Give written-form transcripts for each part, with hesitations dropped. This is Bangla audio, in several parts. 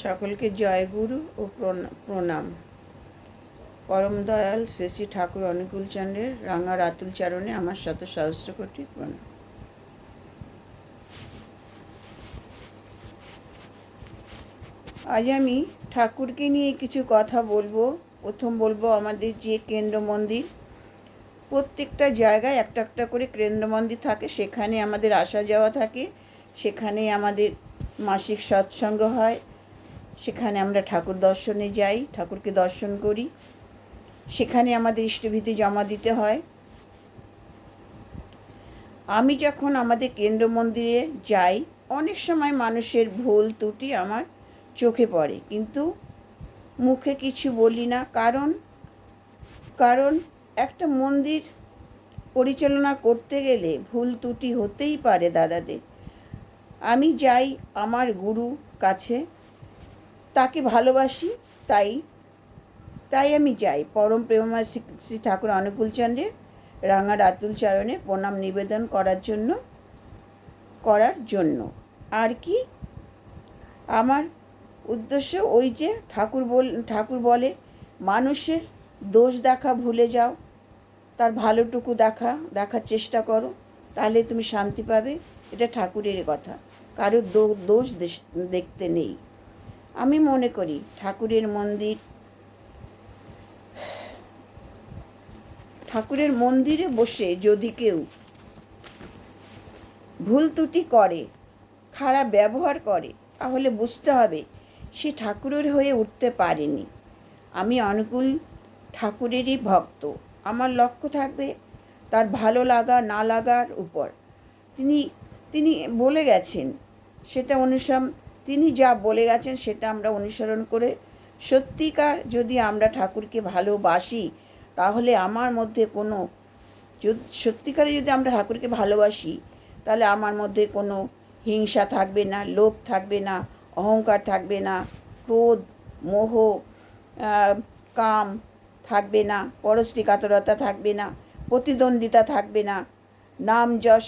সকলকে জয়গুরু ও প্রণাম। পরম দয়াল শ্রী শ্রী ঠাকুর অনুকূল চন্দ্রের রাঙা রাতুল চরণে আমার শত সহস্র কোটি প্রণাম। আজ আমি ঠাকুরকে নিয়ে কিছু কথা বলবো। প্রথম বলবো আমাদের যে কেন্দ্র মন্দির, প্রত্যেকটা জায়গায় একটা একটা করে কেন্দ্র মন্দির থাকে, সেখানে আমাদের আসা যাওয়া থাকে, সেখানে আমাদের মাসিক সৎসঙ্গ হয়, সেখানে আমরা ঠাকুর দর্শনে যাই, ঠাকুরকে দর্শন করি, সেখানে আমাদের ইষ্টভীতি জমা দিতে হয়। আমি যখন আমাদের কেন্দ্র মন্দিরে যাই, অনেক সময় মানুষের ভুল ত্রুটি আমার চোখে পড়ে, কিন্তু মুখে কিছু বলি না। কারণ একটা মন্দির পরিচালনা করতে গেলে ভুল ত্রুটি হতেই পারে দাদাদের। আমি যাই আমার গুরু কাছে, তাকে ভালোবাসি, তাই আমি যাই পরম প্রেমময় শ্রী ঠাকুর অনুকূলচন্দ্রের রাঙা রাতুল চরণে প্রণাম নিবেদন করার জন্য। আর কি আমার উদ্দেশ্য, ওই যে ঠাকুর বলে মানুষের দোষ দেখা ভুলে যাও, তার ভালোটুকু দেখার চেষ্টা করো, তাহলে তুমি শান্তি পাবে। এটা ঠাকুরের কথা, কারোর দোষ দেখতে নেই। আমি মনে করি ঠাকুরের মন্দিরে বসে যদি কেউ ভুল ত্রুটি করে, খারাপ ব্যবহার করে, তাহলে বুঝতে হবে সে ঠাকুরের হয়ে উঠতে পারেনি। আমি অনুকূল ঠাকুরেরই ভক্ত, আমার লক্ষ্য থাকবে তার ভালো লাগা না লাগার উপর। তিনি বলে গেছেন, তিনি যা বলে গেছেন সেটা আমরা অনুসরণ করে সত্যিকার যদি আমরা ঠাকুরকে ভালোবাসি, তাহলে আমার মধ্যে সত্যিকারে যদি আমরা ঠাকুরকে ভালোবাসি, তাহলে আমার মধ্যে কোনো হিংসা থাকবে না, লোভ থাকবে না, অহংকার থাকবে না, ক্রোধ, মোহ, কাম থাকবে না, পরশ্রী কাতরতা থাকবে না, প্রতিদ্বন্দ্বিতা থাকবে না, নাম যশ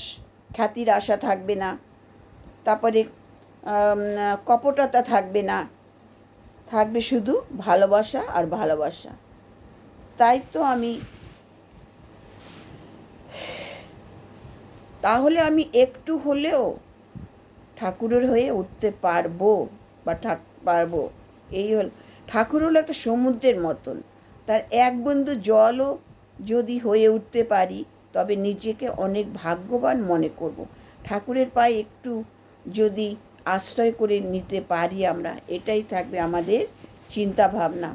খ্যাতির আশা থাকবে না, তারপরে কপটতা থাকবে না, থাকবে শুধু ভালোবাসা আর ভালোবাসা। তাই তো তাহলে আমি একটু হলেও ঠাকুরের হয়ে উঠতে পারবো। এই ঠাকুর হলো একটা সমুদ্রের মতন, তার এক বিন্দু জলও যদি হয়ে উঠতে পারি, তবে নিজেকে অনেক ভাগ্যবান মনে করব। ঠাকুরের পায়ে একটু যদি আশ্রয় করে নিতে পারি আমরা, এটাই থাকবে আমাদের চিন্তা ভাবনা।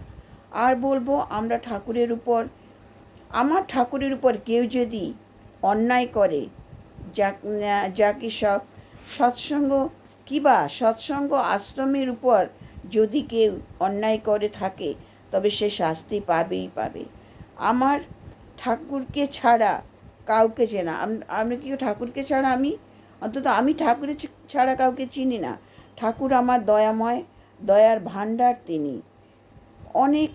আর বলবো, আমার ঠাকুরের উপর কেউ যদি অন্যায় করে, যাকে সৎসঙ্গ আশ্রমের উপর যদি কেউ অন্যায় করে থাকে, তবে সে শাস্তি পাবেই পাবে। আমার ঠাকুরকে ছাড়া কাউকে চেনা, ঠাকুরকে ছাড়া আমি ঠাকুরের ছাড়া কাউকে চিনি না। ঠাকুর আমার দয়াময়, দয়ার ভাণ্ডার তিনি। অনেক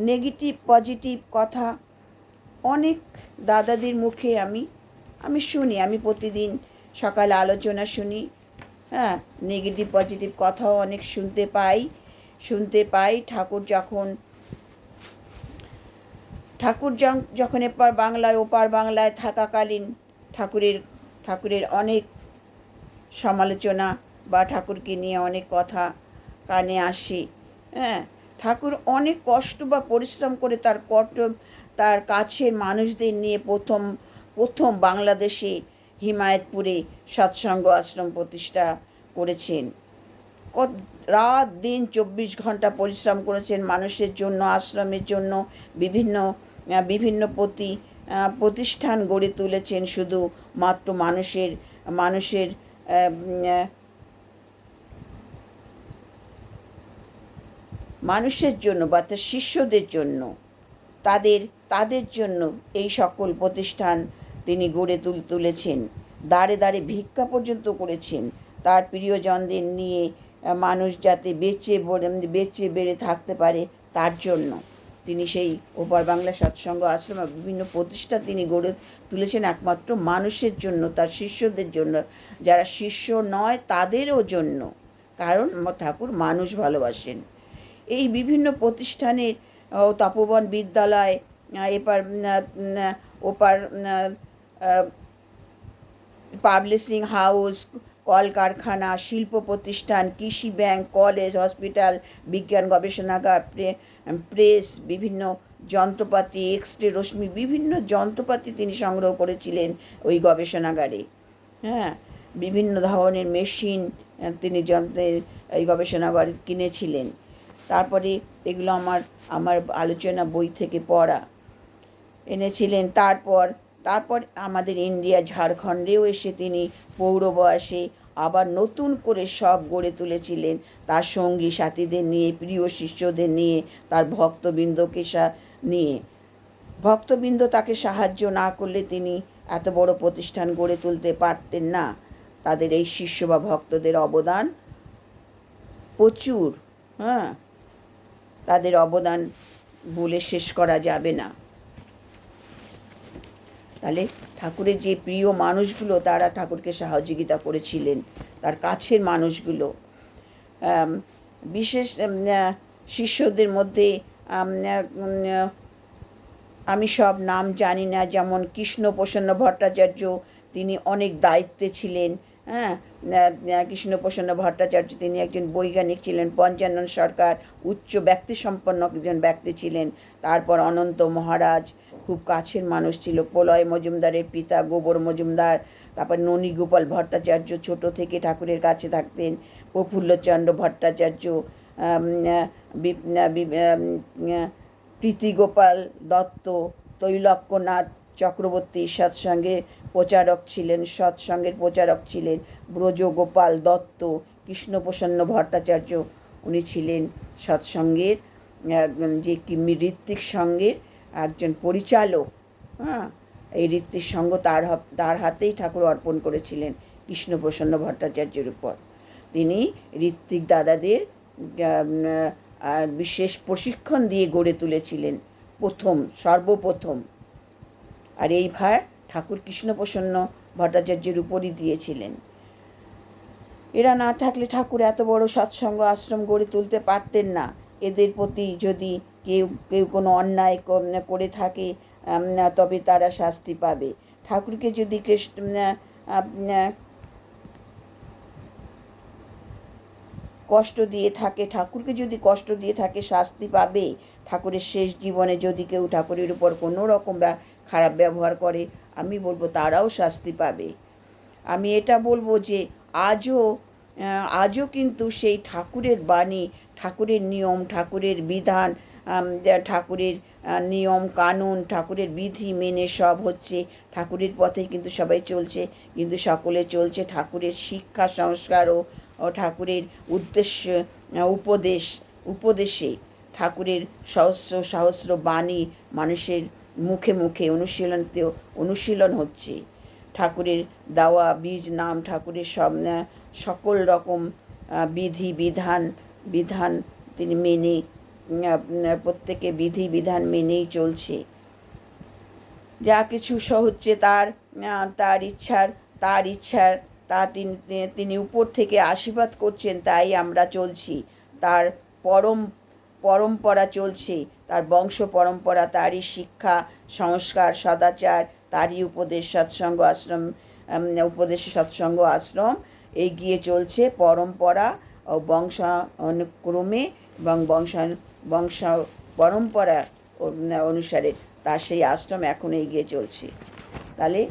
নেগেটিভ পজিটিভ কথা অনেক দাদাদের মুখে আমি শুনি, আমি প্রতিদিন সকালে আলোচনা শুনি। নেগেটিভ পজিটিভ কথাও অনেক শুনতে পাই। ঠাকুর যখন ওপার বাংলায় থাকাকালীন ঠাকুরের অনেক সমালোচনা বা ঠাকুরকে নিয়ে অনেক কথা কানে আসে। ঠাকুর অনেক কষ্ট বা পরিশ্রম করে তার কাছের মানুষদের নিয়ে প্রথম বাংলাদেশে হিমায়তপুরে সৎসঙ্গ আশ্রম প্রতিষ্ঠা করেছেন। রাত দিন 24 ঘন্টা পরিশ্রম করেছেন মানুষের জন্য, আশ্রমের জন্য, বিভিন্ন প্রতিষ্ঠান গড়ে তুলেছেন শুধু মাত্র মানুষের জন্য বা তার শিষ্যদের জন্য, তাদের জন্য এই সকল প্রতিষ্ঠান তিনি গড়ে তুলেছেন। দাঁড়ে দাঁড়ে ভিক্ষা পর্যন্ত করেছেন তার প্রিয়জনদের নিয়ে, মানুষ যাতে বেঁচে বেড়ে থাকতে পারে তার জন্য তিনি সেই ওপার বাংলা সৎসঙ্গ আশ্রম বিভিন্ন প্রতিষ্ঠা তিনি গড়ে তুলেছেন একমাত্র মানুষের জন্য, তার শিষ্যদের জন্য, যারা শিষ্য নয় তাদেরও জন্য। কারণ ঠাকুর মানুষ ভালোবাসেন। এই বিভিন্ন প্রতিষ্ঠানের তপোবন বিদ্যালয়, এপার ওপার পাবলিশিং হাউস, কলকারখানা, শিল্প প্রতিষ্ঠান, কৃষি ব্যাংক, কলেজ, হসপিটাল, বিজ্ঞান গবেষণাগার, প্রেস, বিভিন্ন যন্ত্রপাতি, এক্স-রে রশ্মি, বিভিন্ন যন্ত্রপাতি তিনি সংগ্রহ করেছিলেন ওই গবেষণাগারে। হ্যাঁ, বিভিন্ন ধরনের মেশিন তিনি এই গবেষণাগারে কিনেছিলেন। তারপরে এগুলো আমার আলোচনা বই থেকে পড়া এনেছিলেন। তারপর আমাদের ইন্ডিয়া ঝাড়খণ্ডেও এসে তিনি পৌর বয়সে আবার নতুন করে সব গড়ে তুলেছিলেন, তার সঙ্গী সাথীদের নিয়ে, প্রিয় শিষ্যদের নিয়ে, তার ভক্তবৃন্দকে নিয়ে। ভক্তবৃন্দ তাকে সাহায্য না করলে তিনি এত বড় প্রতিষ্ঠান গড়ে তুলতে পারতেন না। তাদের এই শিষ্য বা ভক্তদের অবদান প্রচুর। হ্যাঁ, তাদের অবদান বলে শেষ করা যাবে না। তাহলে ঠাকুরের যে প্রিয় মানুষগুলো তারা ঠাকুরকে সহযোগিতা করেছিলেন, তার কাছের মানুষগুলো। বিশেষ শিষ্যদের মধ্যে আমি সব নাম জানি না, যেমন কৃষ্ণপ্রসন্ন ভট্টাচার্য, তিনি অনেক দায়িত্বে ছিলেন। হ্যাঁ, কৃষ্ণপ্রসন্ন ভট্টাচার্য তিনি একজন বৈজ্ঞানিক ছিলেন। পঞ্চানন সরকার উচ্চ ব্যক্তিসম্পন্ন একজন ব্যক্তি ছিলেন। তারপর অনন্ত মহারাজ খুব কাছের মানুষ ছিল, প্রলয় মজুমদারের পিতা গোবর মজুমদার। তারপর ননীগোপাল ভট্টাচার্য ছোট থেকে ঠাকুরের কাছে থাকতেন। প্রফুল্লচন্দ্র ভট্টাচার্য, প্রীতিগোপাল দত্ত, তৈলক্যনাথ চক্রবর্তী সৎসঙ্গের প্রচারক ছিলেন। ব্রজগোপাল দত্ত, কৃষ্ণপ্রসন্ন ভট্টাচার্য, উনি ছিলেন সৎসঙ্গের যে ঋত্বিক সঙ্গের একজন পরিচালক। হ্যাঁ, এই ঋত্বিক সঙ্গ তার হাতেই ঠাকুর অর্পণ করেছিলেন কৃষ্ণপ্রসন্ন ভট্টাচার্যের উপর। তিনি ঋত্বিক দাদাদের বিশেষ প্রশিক্ষণ দিয়ে গড়ে তুলেছিলেন সর্বপ্রথম। আর এই ভার ঠাকুর কৃষ্ণপ্রসন্ন ভট্টাচার্যের উপরই দিয়েছিলেন। এরা না থাকলে ঠাকুর এত বড় সৎসঙ্গ আশ্রম গড়ে তুলতে পারতেন না। এদের প্রতি যদি কেউ কোনো অন্যায় করে থাকে তবে তারা শাস্তি পাবে। ঠাকুরকে যদি কষ্ট দিয়ে থাকে শাস্তি পাবে। ঠাকুরের শেষ জীবনে যদি কেউ ঠাকুরের উপর কোনো রকম খারাপ ব্যবহার করে, আমি বলবো তারাও শাস্তি পাবে। আমি এটা বলবো যে আজও কিন্তু সেই ঠাকুরের বাণী, ঠাকুরের নিয়ম, ঠাকুরের বিধান, ঠাকুরের নিয়ম কানুন, ঠাকুরের বিধি মেনে সব হচ্ছে। ঠাকুরের পথেই কিন্তু সবাই চলছে, কিন্তু সকলে চলছে ঠাকুরের শিক্ষা সংস্কার ও ঠাকুরের উপদেশে। ঠাকুরের সহস্র বাণী মানুষের মুখে মুখে অনুশীলন হচ্ছে। ঠাকুরের দেওয়া বীজ নাম, ঠাকুরের সকল রকম বিধি বিধান তিনি মেনে, প্রত্যেকে বিধি বিধান মেনেই চলছে। যা কিছু হচ্ছে তার ইচ্ছার তিনি উপর থেকে আশীর্বাদ করছেন, তাই আমরা চলছি। তার পরম্পরা চলছে, তার বংশ পরম্পরা, তারই শিক্ষা সংস্কার সদাচার, তারই উপদেশে সৎসঙ্গ আশ্রম এগিয়ে চলছে পরম্পরা ও বংশানুক্রমে এবং বংশ পরম্পরা অনুসারে তার সেই আশ্রম এখন এগিয়ে চলছে। তাহলে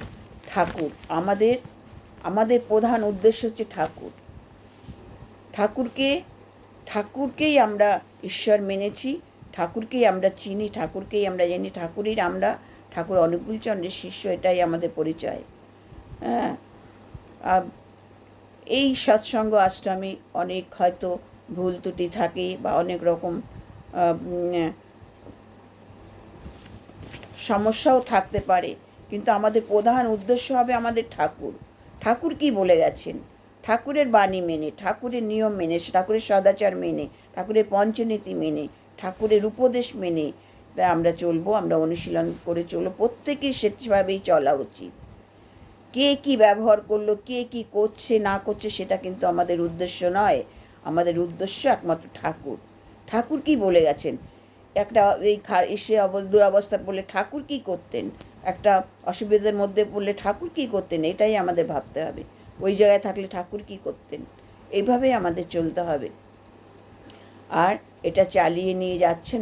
আমাদের প্রধান উদ্দেশ্য হচ্ছে ঠাকুরকেই আমরা ঈশ্বর মেনেছি, ঠাকুরকেই আমরা চিনি, ঠাকুরকেই আমরা জানি, ঠাকুর অনুকূলচন্দ্রের শিষ্য, এটাই আমাদের পরিচয়। হ্যাঁ, এই সৎসঙ্গ আশ্রমে অনেক হয়তো ভুল ত্রুটি থাকে বা অনেক রকম সমস্যাও থাকতে পারে, কিন্তু আমাদের প্রধান উদ্দেশ্য হবে আমাদের ঠাকুর কি বলে গেছেন, ঠাকুরের বাণী মেনে, ঠাকুরের নিয়ম মেনে, ঠাকুরের সদাচার মেনে, ঠাকুরের পঞ্চনীতি মেনে, ঠাকুরের উপদেশ মেনে তাই আমরা চলবো, আমরা অনুশীলন করে চলবো। প্রত্যেকেই সেভাবেই চলা উচিত। কে কি ব্যবহার করলো, কে কি করছে না করছে সেটা কিন্তু আমাদের উদ্দেশ্য নয়। আমাদের উদ্দেশ্য একমাত্র ঠাকুর। ঠাকুর কি বলে গেছেন? একটা এই এসে দুরবস্থা পড়লে ঠাকুর কি করতেন? একটা অসুবিধার মধ্যে পড়লে ঠাকুর কি করতেন? এটাই আমাদের ভাবতে হবে। ওই জায়গায় থাকলে ঠাকুর কি করতেন? এইভাবেই আমাদের চলতে হবে। আর এটা চালিয়ে নিয়ে যাচ্ছেন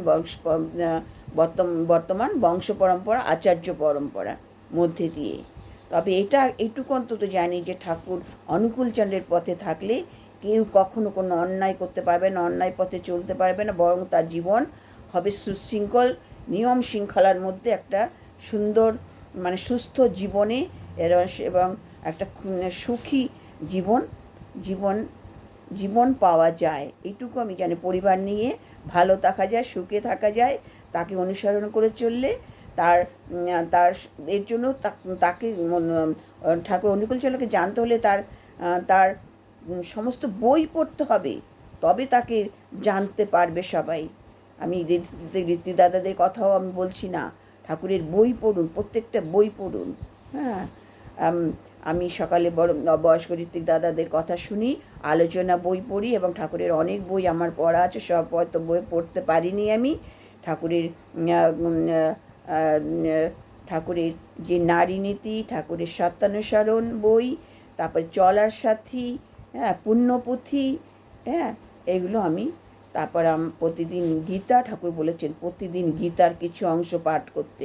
বর্তমান বংশ পরম্পরা, আচার্য পরম্পরার মধ্যে দিয়ে। তবে এইটুকু অন্তত জানি যে ঠাকুর অনুকূলচন্দ্রের পথে থাকলে কেউ কখনো কোনো অন্যায় করতে পারবে না, অন্যায় পথে চলতে পারবে না, বরং তার জীবন হবে সুশৃঙ্খল, নিয়ম শৃঙ্খলার মধ্যে একটা সুন্দর সুস্থ জীবনে এবং একটা সুখী জীবন জীবন জীবন পাওয়া যায়। এইটুকু আমি জানি। পরিবার নিয়ে ভালো থাকা যায়, সুখে থাকা যায়, তাকে অনুসরণ করে চললে তার তার এর জন্য তাকে ঠাকুর অনুকূলচন্দ্রকে জানতে হলে তার সমস্ত বই পড়তে হবে, তবে তাকে জানতে পারবে সবাই। আমি রীতিদাদাদের কথাও আমি বলছি না, ঠাকুরের বই পড়ুন, প্রত্যেকটা বই পড়ুন। হ্যাঁ, আমি সকালে বয়স্ক ঋত্বিক দাদাদের কথা শুনি, আলোচনা বই পড়ি, এবং ঠাকুরের অনেক বই আমার পড়া আছে। সব হয়তো বই পড়তে পারিনি আমি। ঠাকুরের যে নারী নীতি, ঠাকুরের সত্যানুসরণ বই, তারপরে চলার সাথী, হ্যাঁ, পুণ্যপুঁথি, হ্যাঁ, এগুলো আমি তারপর প্রতিদিন গীতা, ঠাকুর বলেছেন প্রতিদিন গীতার কিছু অংশ পাঠ করতে।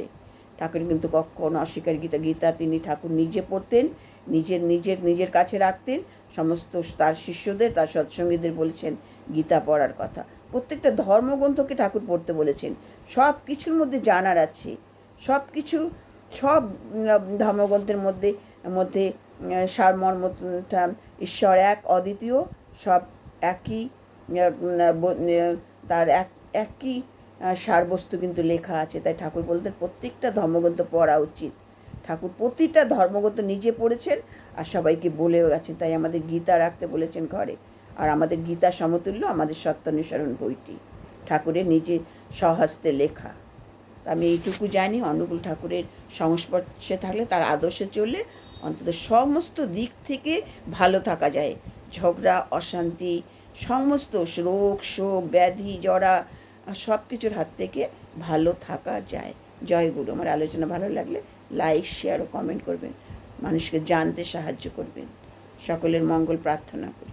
ঠাকুর কিন্তু কখনো অস্বীকার গীতা তিনি ঠাকুর নিজে পড়তেন, নিজের কাছে রাখতেন। সমস্ত তার শিষ্যদের, তার সৎসঙ্গীদের বলেছেন গীতা পড়ার কথা। প্রত্যেকটা ধর্মগ্রন্থকে ঠাকুর পড়তে বলেছেন। সব কিছুর মধ্যে জানার আছে, সব কিছু, সব ধর্মগ্রন্থের মধ্যে মধ্যে সারমর্মটা ঈশ্বর এক, অদ্বিতীয়, সব একই, তার একই সারবস্তু কিন্তু লেখা আছে। তাই ঠাকুর বলতেন প্রত্যেকটা ধর্মগ্রন্থ পড়া উচিত। ঠাকুর প্রতিটা ধর্মগ্রন্থ নিজে পড়েছেন আর সবাইকে বলেও গেছেন। তাই আমাদের গীতা রাখতে বলেছেন ঘরে। আর আমাদের গীতা সমতুল্য আমাদের সত্যানুসরণ বইটি, ঠাকুরের নিজে স্বহস্তে লেখা। আমি এইটুকু জানি, অনুকূল ঠাকুরের সংস্পর্শে থাকলে, তার আদর্শে চললে অন্তত সমস্ত দিক থেকে ভালো থাকা যায়। ঝগড়া, অশান্তি, সমস্ত রোগ, শোক, ব্যাধি, জরা, সব কিছুর হাত থেকে ভালো থাকা যায়। জয় গুরু। আমার আলোচনা ভালো লাগলে লাইক, শেয়ার ও কমেন্ট করবেন, মানুষকে জানতে সাহায্য করবেন। সকলের মঙ্গল প্রার্থনা করি।